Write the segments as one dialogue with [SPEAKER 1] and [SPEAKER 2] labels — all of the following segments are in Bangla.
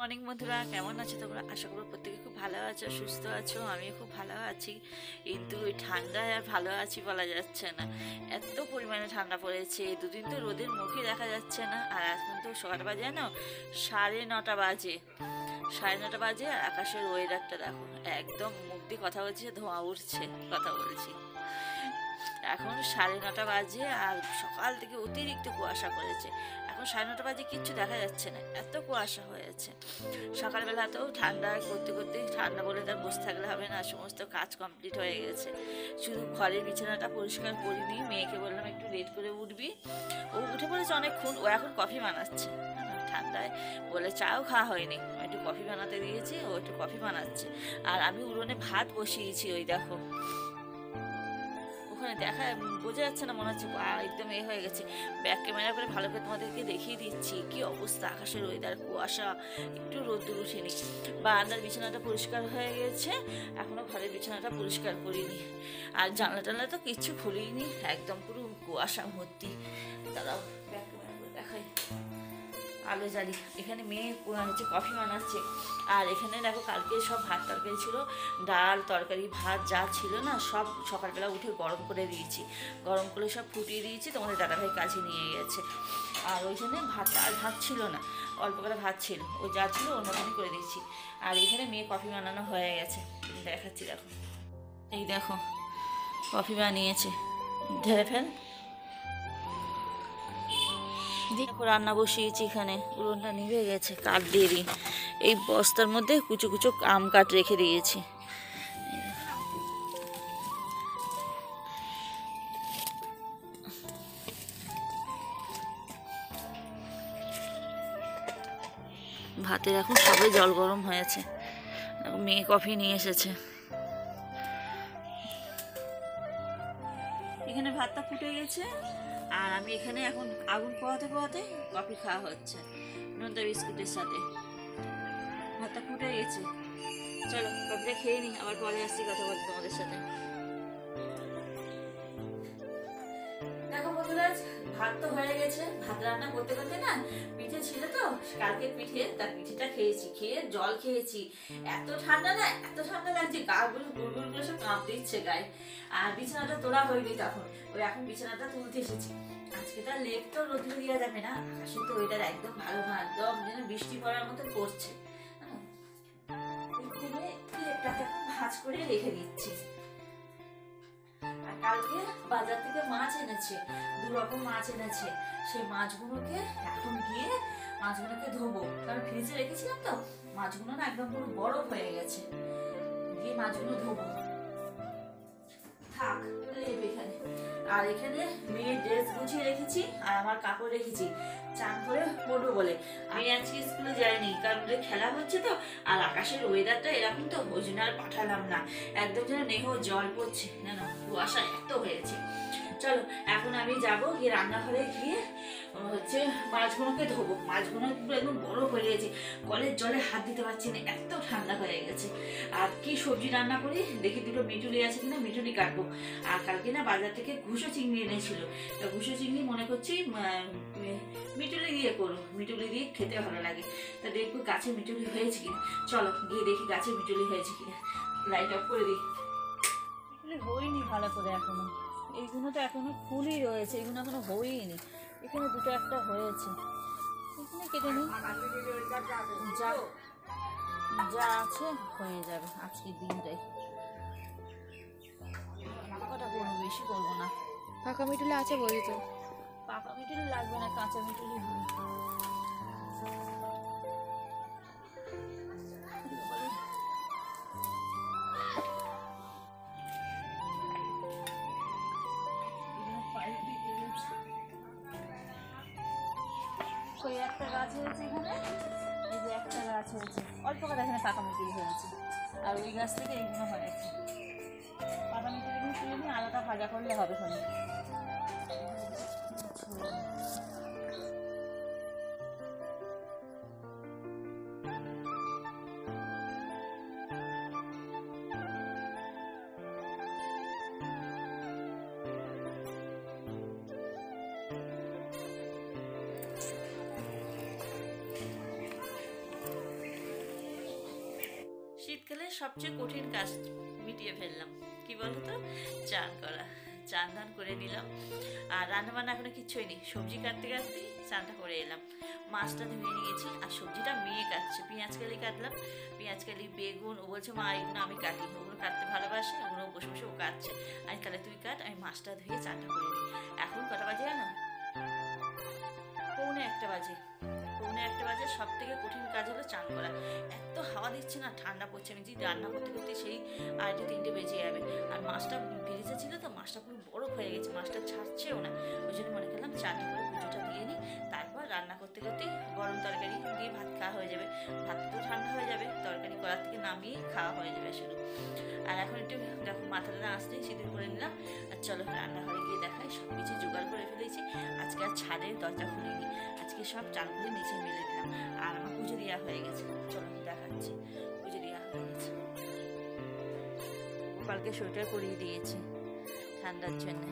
[SPEAKER 1] মর্নিং বন্ধুরা, কেমন আছো তোমরা? আশা করবো প্রত্যেকে খুব ভালো আছো, সুস্থ আছো। আমিও খুব ভালো আছি, কিন্তু ওই ঠান্ডায় আর ভালো আছি বলা যাচ্ছে না। এত পরিমাণে ঠান্ডা পড়েছে, দুদিন তো রোদের মুখই দেখা যাচ্ছে না। আর এখন তো সকাল বাজে না, 9:30 বাজে। 9:30 বাজে আর আকাশের ওয়েদারটা দেখো, একদম মুখ দিয়ে কথা বলছি, ধোঁয়া উঠছে কথা বলছি। এখন 9:30 বাজে আর সকাল থেকে অতিরিক্ত কুয়াশা করেছে। এখন 9:30 বাজে কিচ্ছু দেখা যাচ্ছে না, এত কুয়াশা হয়েছে। সকালবেলাতেও ঠান্ডা করতে করতে, ঠান্ডা বলে তার বসে থাকলে হবে না, সমস্ত কাজ কমপ্লিট হয়ে গেছে। শুধু ঘরের বিছানাটা পরিষ্কার করিনি, মেয়েকে বললাম একটু লেট করে উঠবি। ও উঠে পড়েছে অনেকক্ষণ, ও এখন কফি বানাচ্ছে। ঠান্ডায় বলে চাও খাওয়া হয়নি, একটু কফি বানাতে দিয়েছি, ও একটু কফি বানাচ্ছে। আর আমি উড়োনে ভাত বসিয়েছি, ওই দেখো ওখানে দেখা বোঝা যাচ্ছে না, মনে হচ্ছে একদম হয়ে গেছে। ব্যাক ক্যামেরা করে ভালো করে তোমাদেরকে দেখিয়ে দিচ্ছি কি অবস্থা, আকাশের ওয়েদার, কুয়াশা, একটু রোদ্দুর উঠেনি। বারান্দার বিছানাটা পরিষ্কার হয়ে গেছে, এখনো ঘরের বিছানাটা পরিষ্কার করিনি। আর জানলা টানলা তো কিচ্ছু খুলিনি, একদম পুরো কুয়াশা ভর্তি। দাঁড়াও ব্যাক ক্যামেরা করে দেখাই, আলো জ্বালি। এখানে মেয়ে হচ্ছে কফি বানাচ্ছে। আর এখানে দেখো কালকে সব ভাত তরকারি ছিল, ডাল তরকারি ভাত যা ছিল না, সব সকালবেলা উঠে গরম করে দিয়েছি। গরম করে সব ফুটিয়ে দিয়েছি, তোমাদের দাদাভাই কাছে নিয়ে গেছে। আর ওইখানে ভাত ছিল না, অল্প করে ভাত ছিল, ও যা ছিল ওর মতনই করে দিয়েছি। আর এখানে মেয়ে কফি বানানো হয়ে গেছে, দেখাচ্ছি দেখো। এই দেখো কফি বানিয়েছে, ঢেলে ফেল। দেখো রান্না বসিয়েছি, এখানে উনুনটা নিভে গেছে, কাঠ দিয়ে দিই। এই বস্তার মধ্যে কুচো কুচো আম কাঠ রেখে দিয়েছি। ভাতের এখন সবে জল গরম হয়েছে, মেয়ে কফি নিয়ে এসেছে। এখানে ভাতটা ফুটে গেছে, আর আমি এখানে এখন আগুন পোহাতে পোহাতে কফি খাওয়া হচ্ছে নোনতা বিস্কুটের সাথে। ভাতটা ফুটে গেছে, চলো কফিটা খেয়ে নিই, আবার পরে আসছি কথা বলতে তোমাদের সাথে। দেখো বন্ধুরা, ভাত তো হয়ে গেছে। ভাত রান্না করতে করতে না, পিঠে ছিল তো কালকের পিঠে, তার পিঠেটা খেয়েছি, খেয়ে জল খেয়েছি। এত ঠান্ডা না, এত ঠান্ডা লাগছে, গা গুলো গুড়গুড় করে সব কাঁপতে ইচ্ছে গায়ে। আর বিছানাটা তোলা হয়নি তখন, ওই এখন বিছানাটা তুলতে এসেছি। আজকে তার লেপ তো রোদ্রে দেওয়া যাবে না, আকাশে তো ওইটার একদম ভালো না, একদম যেন বৃষ্টি পড়ার মতো করছে। লেপটাকে ভাঁজ করে রেখে দিচ্ছি। কালকে বাজার থেকে মাছ এনেছে, 2 রকম মাছ এনেছে। সেই মাছগুলোকে এখন গিয়ে মাছগুলোকে ধোবো, কারণ ফ্রিজে রেখেছিলাম তো, মাছগুলো না একদম পুরো বরফ হয়ে গেছে। গিয়ে মাছগুলো ধোবো, থাক লেপ এখানে। আর এখানে মেয়ের ড্রেস গুছিয়ে রেখেছি, আর আমার কাপড় রেখেছি চান করে পরবো বলে। আমি আজকে স্কুলে যাইনি, কারণ খেলা হচ্ছে তো, আর আকাশের ওয়েদারটা এরকম তো, ওই জন্য আর পাঠালাম না। একদম যেন নেহ জল পড়ছে, না না কুয়াশা এত হয়েছে। চলো এখন আমি যাবো, গিয়ে রান্নাঘরে গিয়ে হচ্ছে মাছগুলোকে ধোবো। মাছগুলো একদম বরফ হয়ে গেছে, কলের জলে হাত দিতে পারছি না, এত ঠান্ডা হয়ে গেছে। আর কি সবজি রান্না করি দেখি, 2টো মিটুলি আছে কিনা, মিটুলি কাটবো। আর কালকে না বাজার থেকে ঘুষো চিংড়ি এনেছিল, তা ঘুষো চিংড়ি মনে করছি মিটুলি দিয়ে করবো, মিটুলি দিয়ে খেতে ভালো লাগে। তা দেখবো গাছে মিটুলি হয়েছে কিনা, চলো গিয়ে দেখি গাছে মিটুলি হয়েছে কিনা। লাইট অফ করে দিই। মিটুলি হয়নি ভালো করে এখনো, এইগুলো তো এখনো ফুলই রয়েছে, এগুলো এখনো হয়নি। এখানে 2টো একটা হয়েছে, এখানে কেটে নিই, যা যা আছে হয়ে যাবে আজকের দিনটাই। কটা করবো, বেশি করবো না।
[SPEAKER 2] পাকা মিঠুলি আছে বলি তো?
[SPEAKER 1] পাকা মিটুলি লাগবে না, কাঁচা মিটুলি হবে। ওই একটা গাছ হয়েছে এখানে, এই যে একটা গাছ হয়েছে, অল্প করে এখানে পাকা মিটুলি হয়েছে। আর ওই গাছ থেকে এইগুলো হয়েছে। পাকা মিটুলিগুলো তুলে নিয়ে আলাদা ভাজা করলে হবে ওখানে। শীতকালে সবচেয়ে কঠিন কাজ মিটিয়ে ফেললাম, কি বলতো, চান করা। চান ধান করে নিলাম, আর রান্না বান্না এখনো কিচ্ছুই নেই, সবজি কাটতে কাটতেই চানটা করে এলাম। মাছটা ধুয়ে নিয়েছি, আর সবজিটা মেয়ে কাটছে, পেঁয়াজ কালি কাটলাম, পেঁয়াজ কালি বেগুন। ও বলছে মা এগুলো আমি কাটি, ওগুলো কাটতে ভালোবাসে, ওগুলো বসে বসে ও কাটছে। আমি তাহলে তুই কাট, আমি মাছটা ধুয়ে চানটা করে নিই। এখন কটা বাজে জানো? পৌনে 1 বাজে। পৌনে 1 বাজে। সব থেকে কঠিন কাজ হলো চান করা। এত হাওয়া দিচ্ছে না, ঠান্ডা পড়ছে, আমি যদি রান্না করতে করতে সেই 2:30-3টে বেজে যাবে। আর মাছটা ফ্রিজে ছিল তো, মাছটা পুরো বরফ হয়ে গেছে, মাছটা ছাড়ছেও না। ওই জন্য মনে করলাম চানটা করে পুজোটা দিয়ে নিই, তারপর রান্না করতে করতেই গরম তরকারি দিয়ে ভাত খাওয়া হয়ে যাবে। ভাত তো ঠান্ডা হয়ে যাবে, তরকারি করার থেকে নামিয়ে খাওয়া হয়ে যাবে শুধু। আর এখন একটু দেখো মাথাটা আসলে সিঁদুর করে নিলাম। আর চলো রান্নাঘরে গিয়ে দেখাই, সব কিছু জোগাড় করে ফেলেছি। আজকে আর ছাদের দরজা খুলিনি, আজকে সব চালগুলো নিচে মেলে দিলাম। আর আমার পুজো দেওয়া হয়ে গেছে, চলো দেখাচ্ছি। পুজো দেওয়া হয়ে গেছে, কালকে সোয়েটার পরিয়ে দিয়েছি ঠান্ডার জন্য।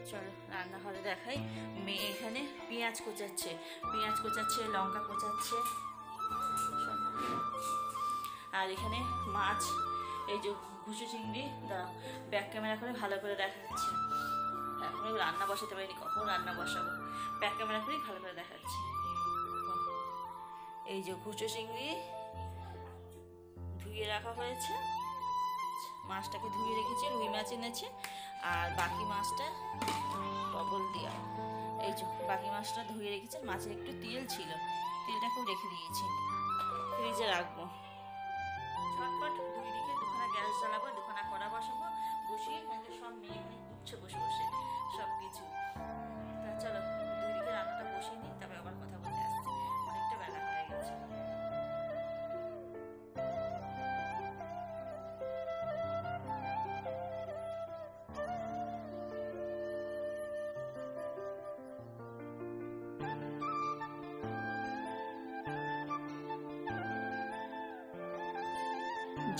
[SPEAKER 1] চলো রান্নাঘরে দেখাই। মেয়ে এখানে পেঁয়াজ কোচাচ্ছে, লঙ্কা কোচাচ্ছে। আর এখানে মাছ, এই যে ঘুষো চিংড়ি, দাঁড়াও ব্যাক ক্যামেরা করে ভালো করে দেখাচ্ছি। এখনো রান্না বসাতে পারিনি, কখন রান্না বসাবো, ব্যাক ক্যামেরা করেই ভালো করে দেখাচ্ছি। এই যে ঘুষো চিংড়ি ধুয়ে রাখা হয়েছে, মাছটাকে ধুয়ে রেখেছি, রুই মাছ এনেছে। আর বাকি মাছটা টবল দিয়া, এই যে বাকি মাছটা ধুয়ে রেখেছি। মাছের একটু তেল ছিল, তেলটাকেও রেখে দিয়েছি, ফ্রিজে রাখবো। ঝটপট 2 দিকে 2খানা গ্যাস জ্বালাবো, 2খানা কড়া বসাবো, বসিয়ে সব মেয়ে উঠছে বসে বসে সব কিছু। তা চলো 2 দিকে রান্নাটা বসিয়ে নিই, তবে আবার কথা বলতে আসছি, অনেকটা বেলা হয়ে গেছে।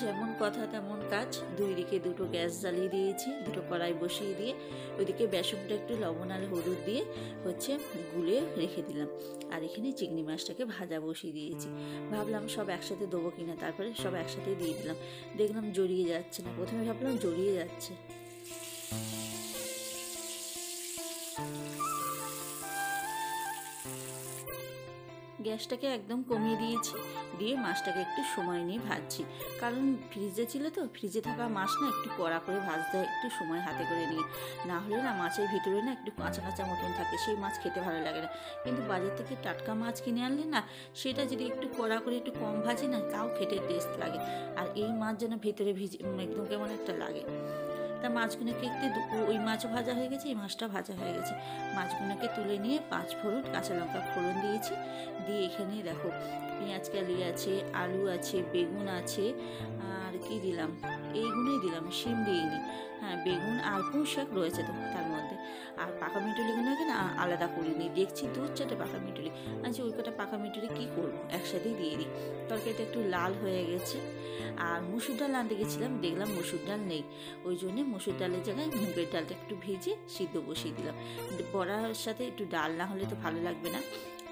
[SPEAKER 1] যেমন কথা তেমন কাজ। 2 দিকে 2টো গ্যাস জ্বালিয়ে দিয়েছি, 2টো কড়াই বসিয়ে দিয়ে ওইদিকে বেসনটা একটু লবণ আর হলুদ দিয়ে গুলে রেখে দিলাম। আর এখানে চিংড়ি মাছটাকে ভাজা বসিয়ে দিয়েছি। ভাবলাম সব একসাথে দেবো কিনা, তারপরে সব একসাথে দিয়ে দিলাম। দেখলাম জড়িয়ে যাচ্ছে না, প্রথমে ভাবলাম জড়িয়ে যাচ্ছে। গ্যাসটাকে একদম কমিয়ে দিয়েছি, দিয়ে মাছটাকে একটু সময় নিয়ে ভাজছি। কারণ ফ্রিজে ছিল তো, ফ্রিজে থাকা মাছ না একটু কড়া করে ভাজতে হয়, একটু সময় হাতে করে নিয়ে, না হলে না মাছের ভিতরে না একটু কাঁচা কাঁচা মতন থাকে, সেই মাছ খেতে ভালো লাগে না। কিন্তু বাজার থেকে টাটকা মাছ কিনে আনলে না, সেটা যদি একটু কড়া করে একটু কম ভাজি না, তাও খেতে টেস্ট লাগে। আর এই মাছ যেন ভেতরে ভিজে একদম কেমন একটা লাগে। তা মাছগুলোকে ওই মাছও ভাজা হয়ে গেছে, এই মাছটা ভাজা হয়ে গেছে। মাছগুলোকে তুলে নিয়ে 5 ফোড়ন কাঁচা লঙ্কা ফোড়ন দিয়েছি। দিয়ে এখানে দেখো পেঁয়াজ কালি আছে, আলু আছে, বেগুন আছে, আর কি দিলাম, এইগুলোই দিলাম, শিম দিইনি। হ্যাঁ, বেগুন আর পুঁই শাক রয়েছে তো তার মধ্যে। আর পাকা মিটুলিগুলোকে না আলাদা করিনি, দেখছি 2-4টে পাকা মিটুলি। আচ্ছা ওই কটা পাকা মিটুলি কী করবো, একসাথেই দিয়ে দিই। তরকারিটা একটু লাল হয়ে গেছে। আর মুসুর ডাল আনতে গেছিলাম, দেখলাম মুসুর ডাল নেই, ওই জন্যে মুসুর ডালের জায়গায় মুগের ডালটা একটু ভেজে সিদ্ধ বসিয়ে দিলাম। বড়ার সাথে একটু ডাল না হলে তো ভালো লাগবে না।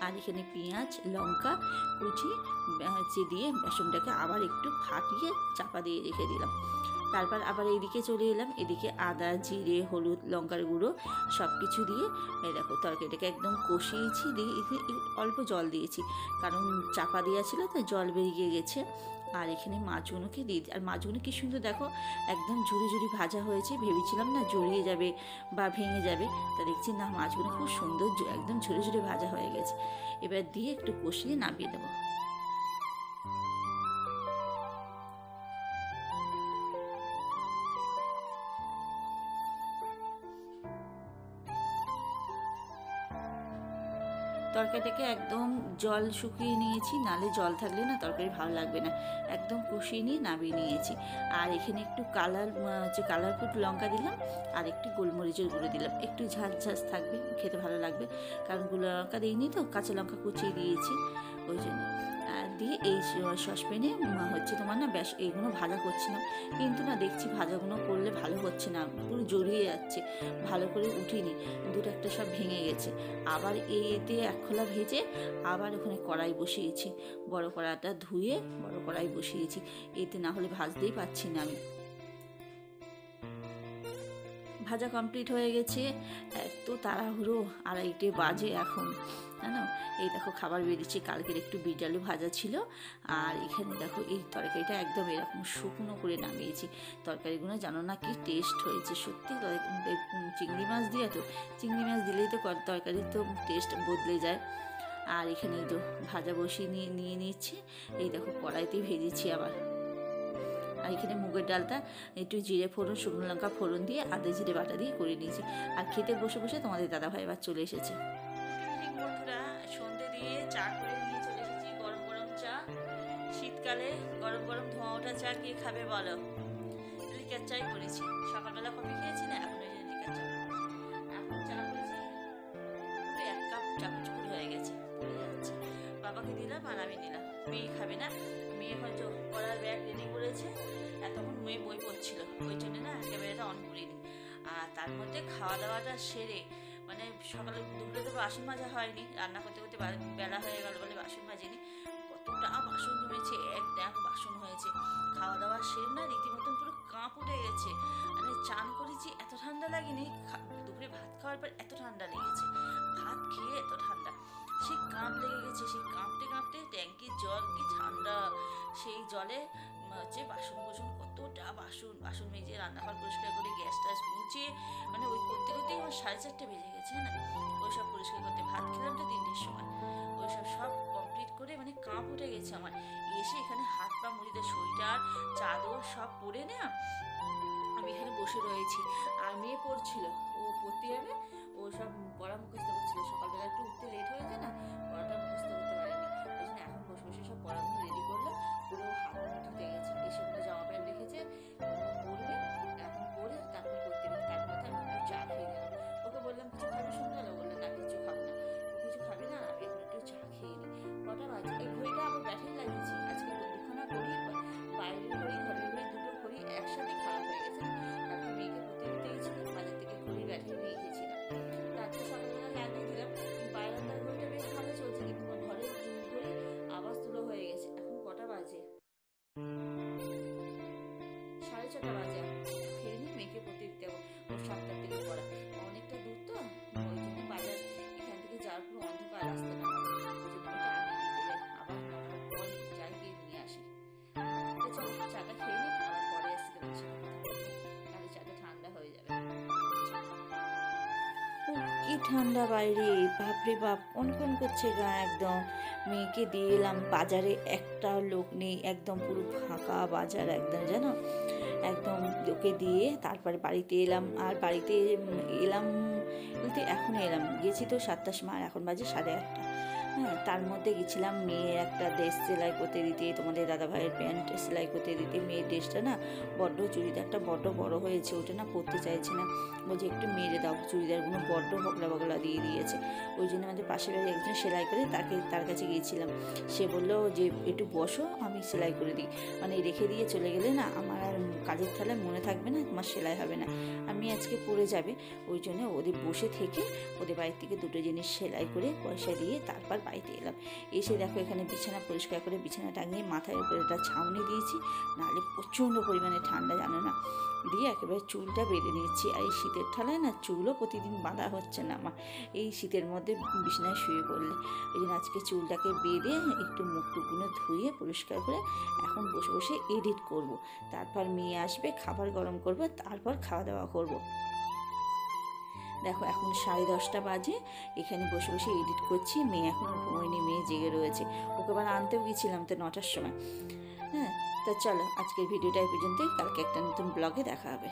[SPEAKER 1] আর এখানে পেঁয়াজ লঙ্কা কুচি দিয়ে বেসনটাকে আবার একটু ফাটিয়ে চাপা দিয়ে রেখে দিলাম। তারপর আবার এইদিকে চলে এলাম, এদিকে আদা জিরে হলুদ লঙ্কার গুঁড়ো সব কিছু দিয়ে এই দেখো তরকারিটাকে একদম কষিয়েছি। দিয়ে অল্প জল দিয়েছি, কারণ চাপা দেওয়া ছিল তো, জল বেরিয়ে গেছে। আর এখানে মাছগুলোকে দিয়ে দিই। আর মাছগুলো কি সুন্দর দেখো, একদম ঝুড়ি ঝুড়ি ভাজা হয়েছে। ভেবেছিলাম না জড়িয়ে যাবে বা ভেঙে যাবে, তা দেখছি না, মাছগুলো খুব সুন্দর একদম ঝুড়ি ঝুড়ি ভাজা হয়ে গেছে। এবার দিয়ে একটু কষিয়ে নামিয়ে দেবো। তরকারিটাকে একদম জল শুকিয়ে নিয়েছি, নালে জল থাকলে না তরকারি ভালো লাগবে না। একদম কষিয়ে নিয়ে নামিয়ে নিয়েছি। আর এখানে একটু কালারফুল লঙ্কা দিলাম, আর একটু গোলমরিচের গুঁড়ো দিলাম, একটু ঝাঁঝ ঝাঁঝ থাকবে, খেতে ভালো লাগবে। কারণ গুঁড়ো লঙ্কা দিইনি তো, কাঁচা লঙ্কা কুচিয়ে দিয়েছি, ওই জন্য দিয়ে এই সসপ্যানে হচ্ছে তোমার না ব্যাস এইগুলো ভাজা করছিলাম, কিন্তু না দেখছি ভাজাগুলো করলে ভালো হচ্ছে না, পুরো জড়িয়ে যাচ্ছে, ভালো করে উঠিনি, দুটো একটা সব ভেঙে গেছে। আবার এতে এক খোলা ভেজে আবার ওখানে কড়াই বসিয়েছি, বড় কড়াইটা ধুয়ে বড় কড়াই বসিয়েছি, এতে না হলে ভাজতেই পারছি না আমি। ভাজা কমপ্লিট হয়ে গেছে, এত তাড়াহুড়ো, 2:30 বাজে এখন, জানো। এই দেখো খাবার বেরিয়েছে, কালকের একটু বিট আলু ভাজা ছিল, আর এখানে দেখো এই তরকারিটা একদম এরকম শুকনো করে নামিয়েছি। তরকারিগুলো জানো না কি টেস্ট হয়েছে সত্যি, চিংড়ি মাছ দিয়ে, তো চিংড়ি মাছ দিলেই তো তরকারির তো টেস্ট বদলে যায়। আর এখানে এই তো ভাজা বসিয়ে নিয়ে নিচ্ছি, এই দেখো কড়াইতেই ভেজেছি আবার। আর এখানে মুগের ডালটা একটু জিরে ফোড়ন, শুকনো লঙ্কা ফোড়ন দিয়ে আদা জিরে বাটা দিয়ে করে নিয়েছি। আর খেতে বসে বসে তোমাদের দাদাভাই এবার চলে এসেছে। বন্ধুরা, সন্ধে দিয়ে চা করে নিয়ে চলে এসেছি, গরম গরম চা। শীতকালে গরম গরম ধোঁয়া ওঠা চা কে খাবে বলো? লিকার চাই করেছি, সকালবেলা কফি খেয়েছি না, এখন ওই লিকার চা এখন চা করেছি, 1 কাপ চা চুপুর হয়ে গেছে, পড়ে যাচ্ছে। বাবাকে দিলাম আর আমি নিলাম, মেয়ে খাবে না। মেয়ে হয়তো পড়ার ব্যাগ রেডি করেছে, এতক্ষণ মেয়ে বই পড়ছিল, ওই জন্য না ক্যামেরাটা অন করিনি। আর তার মধ্যে খাওয়া দাওয়াটা সেরে, মানে সকালে দুপুরে তো বাসন মাজা হয়নি, রান্না করতে করতে বেলা হয়ে গেল বলে বাসন মাজিনি, কতটা বাসন জমেছে, 1 ট্যাঙ্ক বাসন হয়েছে। খাওয়া দাওয়া সেরে না রীতিমতন পুরো কাঁপ উঠে গেছে, মানে চান করেছি এত ঠান্ডা লাগেনি, দুপুরে ভাত খাওয়ার পর এত ঠান্ডা লেগেছে, ভাত খেয়ে এত ঠান্ডা, সেই কাঁপ লেগে গেছে, সেই কাঁপতে কাঁপতে ট্যাঙ্কির জল কি ঠান্ডা, সেই জলে হচ্ছে বাসন কতটা বাসন মেজে রান্নাঘর পরিষ্কার করে গ্যাস ট্যাস মুছিয়ে, মানে ওই করতে করতেই আমার 4:30 বেজে গেছে না, ওই সব পরিষ্কার করতে। ভাত খেলাম তো 3টের সময়, ওই সব কমপ্লিট করে মানে কাঁপ উঠে গেছে আমার। এসে এখানে হাত পা মুড়িতে সোয়েটার চাদর সব পরে না আমি এখানে বসে রয়েছি। আর মেয়ে পড়ছিল, ও পড়তে যাবে, ও সব পড়া মুখস্থ করছিল, সকালবেলা একটু উঠতে লেট হয়ে যায় না, পড়াটা মুখস্থ করতে পারেনি, ওই জন্য এখন বসে বসে সব পড়াগুলো রেডি করলো। পুরো হাত ধুতে গেছে, এসে কোনো জামা প্যান্ট রেখেছে, পরবে, এখন পরে তারপর করতে হবে। তার মধ্যে আমি একটু চা খেয়ে নিলাম, ওকে বললাম কিছু খাবে সন্ধ্যাবেলা, বললো না কিছু খাবো না, ও কিছু খাবে না, আমি এখন একটু চা খেয়ে নিই। কটা বাজে? এই ঘড়িটা আবার ব্যাটারি লাগিয়েছি, আজকে দুখানা ঘড়ি, বাইরের ঘড়ি ঘরের ঘড়ি, দুটো ঘড়ি একসাথে খারাপ হয়ে গেছে। কালকে মেয়েকে পড়তে দিতে গেছিলাম, বাজার থেকে ঘড়ি ব্যাটারি নিয়ে এসেছিলাম, তারপরে সকালবেলা লাগিয়ে দিলাম। বাইরান্দার ঘড়িটা বেশ ভালো চলছে, কিন্তু ঘরের ঘড়ি আবার স্লো হয়ে গেছে। এখন কটা বাজে? 6:30 বাজে। খেয়ে নিয়ে মেয়েকে পড়তে দিতে হবে, ওর 7টার দিকে পড়া, অনেকটা দূর তো, ওই জন্য বাজার এখান থেকে যাওয়ার পুরো অন্ধকার রাস্তাটা, ওই জন্য ওটা আগে দিতে যাই, আবার 9টার পর যাই গিয়ে নিয়ে আসি। তো চলো চাটা খেয়ে নিই, আবার পরে আসছি তোমার সাথে কথা বলতে, তাহলে চাটা ঠান্ডা হয়ে যাবে। কি ঠান্ডা বাইরে, বাপরে বাপ, কনকন করছে গা একদম। মেয়েকে দিয়ে এলাম বাজারে, একটা লোক নেই, একদম পুরো ফাঁকা বাজার একদম, জানো, একদম ওকে দিয়ে তারপরে বাড়িতে এলাম। আর বাড়িতে এলাম বলতে এখন এলাম, গেছি তো 7টার সময়, এখন বাজে 8:30। হ্যাঁ, তার মধ্যে গেছিলাম মেয়ের একটা ড্রেস সেলাই করতে দিতে, তোমাদের দাদাভাইয়ের প্যান্ট সেলাই করতে দিতে। মেয়ের ড্রেসটা না বড্ড, চুড়িদারটা বড্ড বড় হয়েছে, ওটা না পরতে চাইছে না, বলছে একটু মেরে দাও, চুড়িদারগুলো বড্ড হগলা বগলা দিয়ে দিয়েছে। ওই জন্য আমাদের পাশের বাড়ি একজন সেলাই করে, তার কাছে গিয়েছিলাম, সে বললো যে একটু বসো আমি সেলাই করে দিই, মানে রেখে দিয়ে চলে গেলে না আমার আর কাজের থালায় মনে থাকবে না, তোমার সেলাই হবে না, আমি আজকে পড়ে যাবে। ওই জন্য ওদের বসে থেকে ওদের বাড়ির থেকে দুটো জিনিস সেলাই করে পয়সা দিয়ে তারপর বাড়িতে এলাম। এসে দেখো এখানে বিছানা পরিষ্কার করে বিছানা টাঙিয়ে মাথার উপরে একটা ছাউনি দিয়েছি, নাহলে প্রচণ্ড পরিমাণে ঠান্ডা, জানো না, দিয়ে একেবারে চুলটা বেঁধে নিয়েছি। আর এই শীতের ঠান্ডায় না চুলও প্রতিদিন বাঁধা হচ্ছে না আমার, এই শীতের মধ্যে বিছানায় শুয়ে পড়লে। এই জন্য আজকে চুলটাকে বেঁধে একটু মুখ টুকুনো ধুয়ে পরিষ্কার করে এখন বসে বসে এডিট করব। তারপর মেয়ে আসবে, খাবার গরম করব, তারপর খাওয়া দাওয়া করব। দেখো এখন 10:30 বাজে, এখানে বসে বসে এডিট করছি। মেয়ে এখনও ঘুমোয়নি, মেয়ে জেগে রয়েছে, ওকে আবার আনতেও গেছিলাম তো 9টার সময়। হ্যাঁ, তা চলো আজকের ভিডিওটা এই পর্যন্তই, কালকে একটা নতুন ব্লগে দেখা হবে।